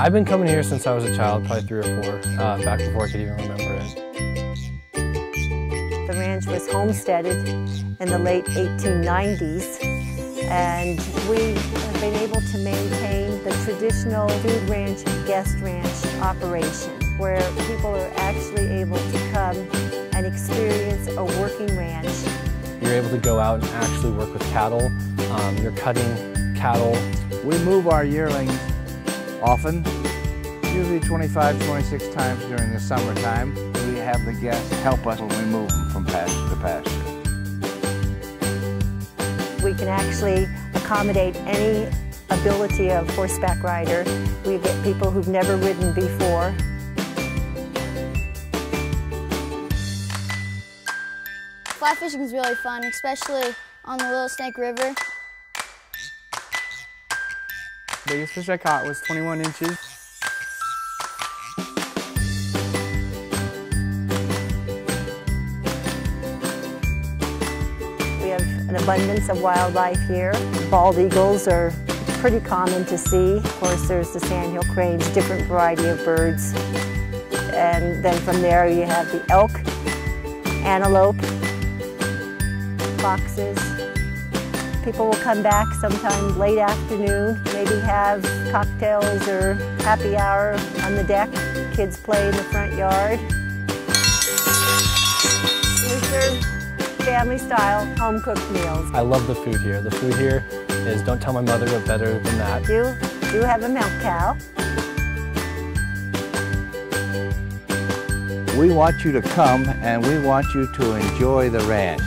I've been coming here since I was a child, probably 3 or 4, back before I could even remember it. The ranch was homesteaded in the late 1890s, and we have been able to maintain the traditional food ranch and guest ranch operation, where people are actually able to come and experience a working ranch. You're able to go out and actually work with cattle. You're cutting cattle. We move our yearlings often, usually 25, 26 times during the summertime. We have the guests help us when we move them from pasture to pasture. We can actually accommodate any ability of horseback rider. We get people who've never ridden before. Fly fishing is really fun, especially on the Little Snake River. The biggest fish I caught was 21 inches. We have an abundance of wildlife here. Bald eagles are pretty common to see. Of course, there's the sandhill cranes, different variety of birds. And then from there you have the elk, antelope, foxes. People will come back sometime late afternoon, maybe have cocktails or happy hour on the deck. Kids play in the front yard. We serve family-style, home-cooked meals. I love the food here. The food here is, don't tell my mother, but better than that. Do have a milk cow. We want you to come and we want you to enjoy the ranch.